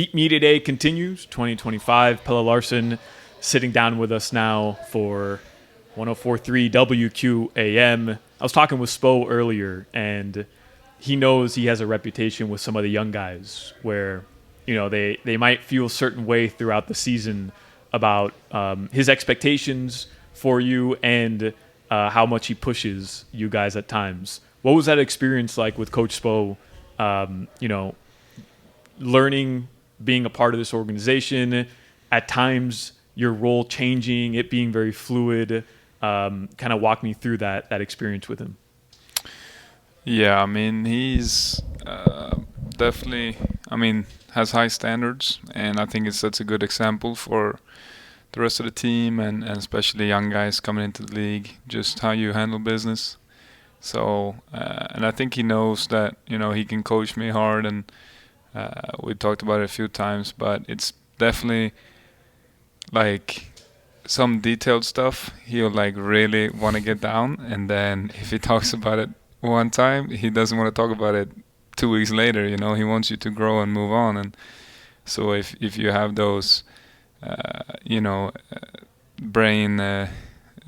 Heat Media Day continues, 2025. Pelle Larsson sitting down with us now for 104.3 WQAM. I was talking with Spo earlier, and he knows he has a reputation with some of the young guys where, they might feel a certain way throughout the season about his expectations for you and how much he pushes you guys at times. What was that experience like with Coach Spo, learning, being a part of this organization, at times your role changing, it being very fluid? Kind of walk me through that experience with him. Yeah, I mean, he's definitely, has high standards, and I think it sets a good example for the rest of the team and especially young guys coming into the league, just how you handle business. So, and I think he knows that, he can coach me hard, and we talked about it a few times, but it's definitely like some detailed stuff he'll like really want to get down, and then if he talks about it one time, he doesn't want to talk about it 2 weeks later. He wants you to grow and move on. And so if you have those brain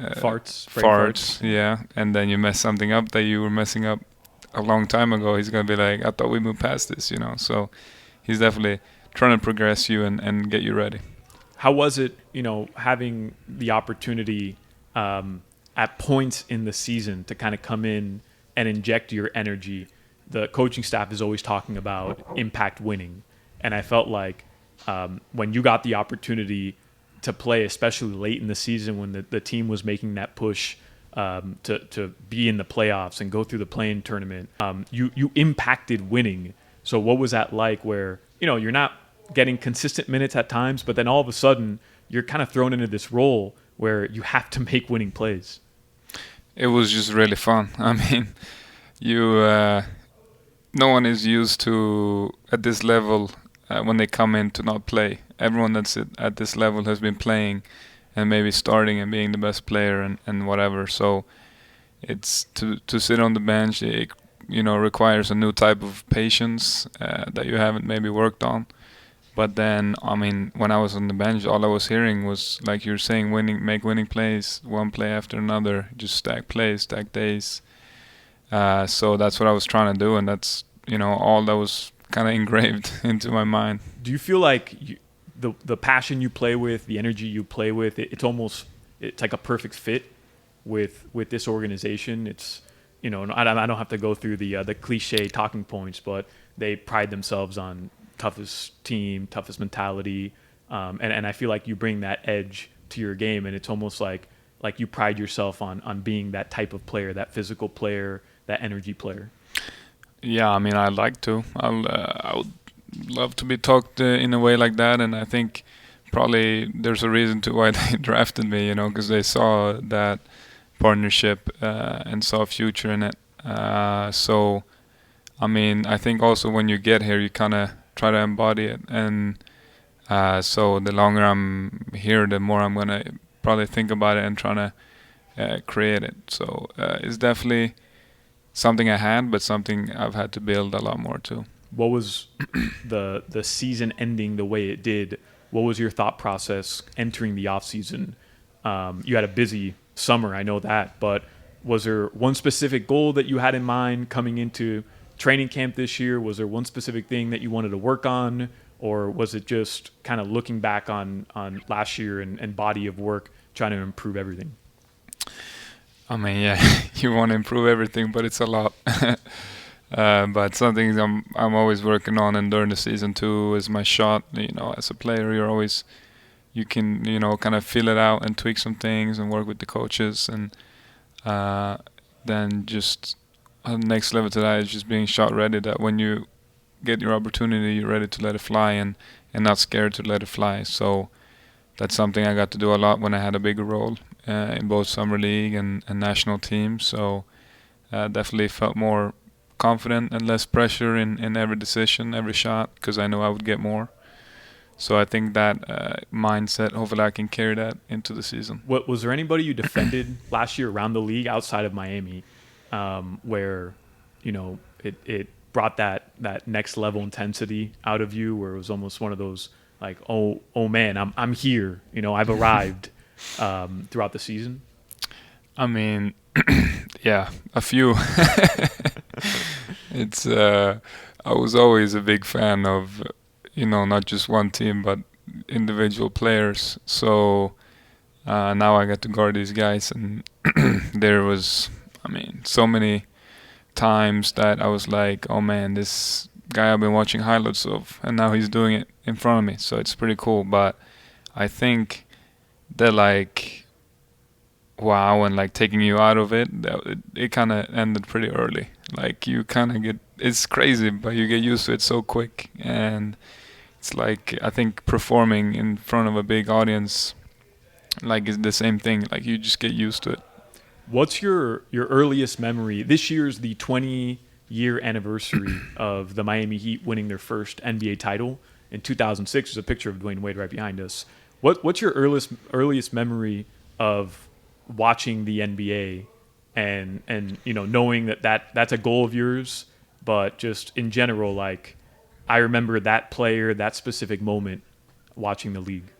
farts, yeah, and then you mess something up that you were messing up a long time ago, he's gonna be like, I thought we moved past this. So he's definitely trying to progress you and get you ready. How was it, having the opportunity at points in the season to kind of come in and inject your energy? The coaching staff is always talking about impact winning. And I felt like when you got the opportunity to play, especially late in the season when the team was making that push to be in the playoffs and go through the play-in tournament, you impacted winning. So what was that like where, you're not getting consistent minutes at times, but then all of a sudden you're kind of thrown into this role where you have to make winning plays? It was just really fun. I mean, no one is used to at this level when they come in to not play. Everyone that's at this level has been playing and maybe starting and being the best player and whatever. So it's to sit on the bench. It requires a new type of patience that you haven't maybe worked on. But then, when I was on the bench, all I was hearing was, like you're saying, make winning plays, one play after another, just stack plays, stack days. So that's what I was trying to do, and that's, all that was kind of engraved into my mind. Do you feel like the passion you play with, the energy you play with, it's like a perfect fit with this organization? It's, I don't have to go through the cliche talking points, but they pride themselves on toughest team, toughest mentality, and I feel like you bring that edge to your game, and it's almost like you pride yourself on being that type of player, that physical player, that energy player. Yeah, I'd like to. I would love to be talked in a way like that, and I think probably there's a reason to why they drafted me, because they saw that partnership and saw a future in it. So, I think also when you get here, you kind of try to embody it, and so the longer I'm here, the more I'm gonna probably think about it and trying to create it. So it's definitely something I had, but something I've had to build a lot more too. What was the season ending the way it did? What was your thought process entering the off season? You had a busy summer, I know that, but was there one specific goal that you had in mind coming into training camp this year? Was there one specific thing that you wanted to work on, or was it just kind of looking back on last year and body of work, trying to improve everything? Yeah, you want to improve everything, but it's a lot. But something I'm always working on, and during the season too, is my shot. As a player, you can kind of feel it out and tweak some things and work with the coaches, and then just the next level to that is just being shot ready, that when you get your opportunity, you're ready to let it fly and not scared to let it fly. So that's something I got to do a lot when I had a bigger role in both summer league and national team. So definitely felt more confident and less pressure in every decision, every shot, because I know I would get more. So I think that mindset, hopefully I can carry that into the season. Was there anybody you defended last year around the league outside of Miami where, it brought that next level intensity out of you, where it was almost one of those like, oh man, I'm here, I've arrived throughout the season? I mean, yeah, a few. It's I was always a big fan of, not just one team but individual players. So now I got to guard these guys, and there was, so many times that I was like, oh man, this guy I've been watching highlights of, and now he's doing it in front of me. So it's pretty cool. But I think that like, wow, and like taking you out of it, it kind of ended pretty early. Like you kind of get, it's crazy, but you get used to it so quick. And it's like, I think performing in front of a big audience, like, is the same thing. Like you just get used to it. What's your earliest memory? This year's the 20-year anniversary of the Miami Heat winning their first NBA title in 2006. There's a picture of Dwayne Wade right behind us. What's your earliest memory of watching the NBA and knowing that's a goal of yours, but just in general, like, I remember that player, that specific moment watching the league?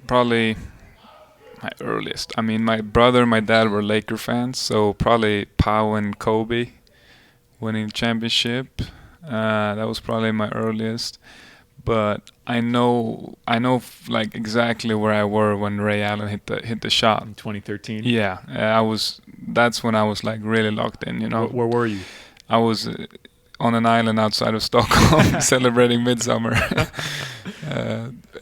Probably my earliest. I mean, my brother and my dad were Laker fans, so probably Pau and Kobe winning championship. That was probably my earliest. But I know like exactly where I were when Ray Allen hit the shot in 2013. Yeah, that's when I was like really locked in. Where were you? I was on an island outside of Stockholm celebrating Midsummer.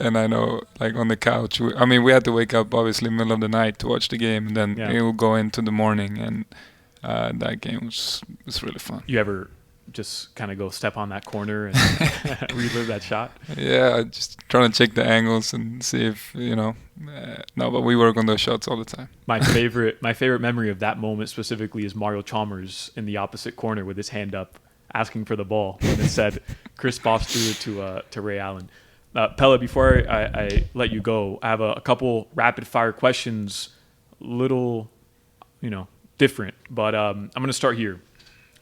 And I know, like, on the couch, we had to wake up obviously middle of the night to watch the game, and then it would go into the morning, and that game was really fun. You ever just kind of go step on that corner and relive that shot? Yeah, just trying to check the angles and see if, no, but we work on those shots all the time. My favorite memory of that moment specifically is Mario Chalmers in the opposite corner with his hand up asking for the ball when it said Chris Bosh threw it to Ray Allen. Pelle, before I let you go, I have a couple rapid fire questions, little, different, but I'm going to start here.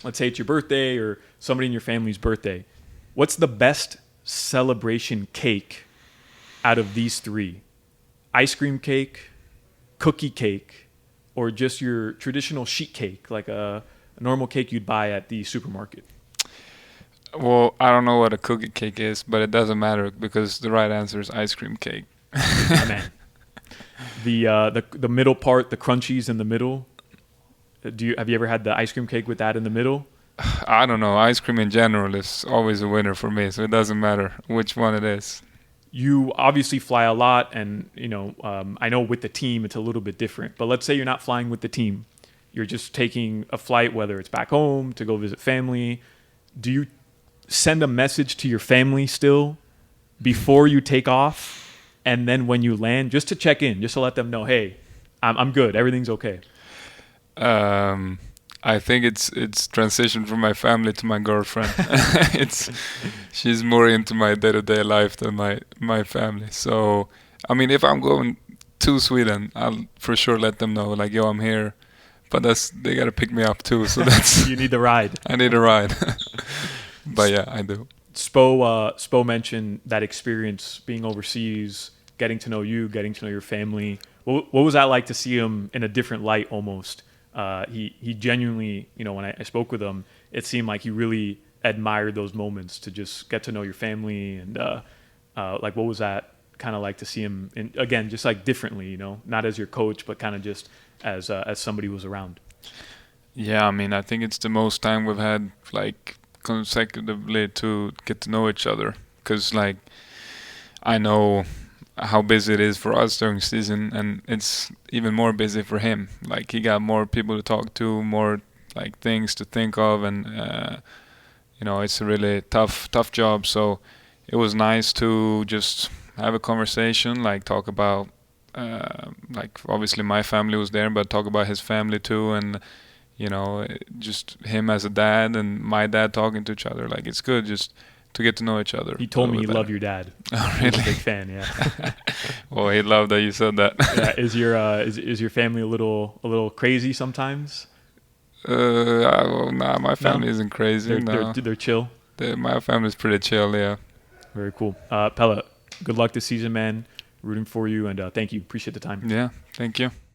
Let's say it's your birthday or somebody in your family's birthday. What's the best celebration cake out of these three? Ice cream cake, cookie cake, or just your traditional sheet cake, like a normal cake you'd buy at the supermarket? Well, I don't know what a cookie cake is, but it doesn't matter because the right answer is ice cream cake. Oh, man. The middle part, the crunchies in the middle. Have you ever had the ice cream cake with that in the middle? I don't know. Ice cream in general is always a winner for me, so it doesn't matter which one it is. You obviously fly a lot, and I know with the team it's a little bit different. But let's say you're not flying with the team. You're just taking a flight, whether it's back home to go visit family. Do you send a message to your family still before you take off, and then when you land, just to check in, just to let them know, hey, I'm good, everything's okay? I think it's transitioned from my family to my girlfriend. She's more into my day-to-day life than my family. So if I'm going to Sweden, I'll for sure let them know, like, yo, I'm here, but they gotta pick me up too, so that's you need the ride. I need a ride. But yeah, I do. Spo mentioned that experience being overseas, getting to know you, getting to know your family. What was that like to see him in a different light almost? He genuinely, when I spoke with him, it seemed like he really admired those moments to just get to know your family. And like, what was that kind of like to see him, again, just like differently, not as your coach, but kind of just as somebody who was around? Yeah, I think it's the most time we've had, like, consecutively to get to know each other, because like I know how busy it is for us during season, and it's even more busy for him. Like, he got more people to talk to, more like things to think of, and it's a really tough job. So it was nice to just have a conversation, like talk about like, obviously my family was there, but talk about his family too, and just him as a dad and my dad talking to each other. Like, it's good just to get to know each other. He told me he loved your dad. Oh, really? He's a big fan, yeah. Well, he loved that you said that. Yeah, is your family a little crazy sometimes? Nah, my family isn't crazy. They're chill. My family's pretty chill. Yeah. Very cool. Pelle, good luck this season, man. Rooting for you, and thank you. Appreciate the time. Yeah. Thank you.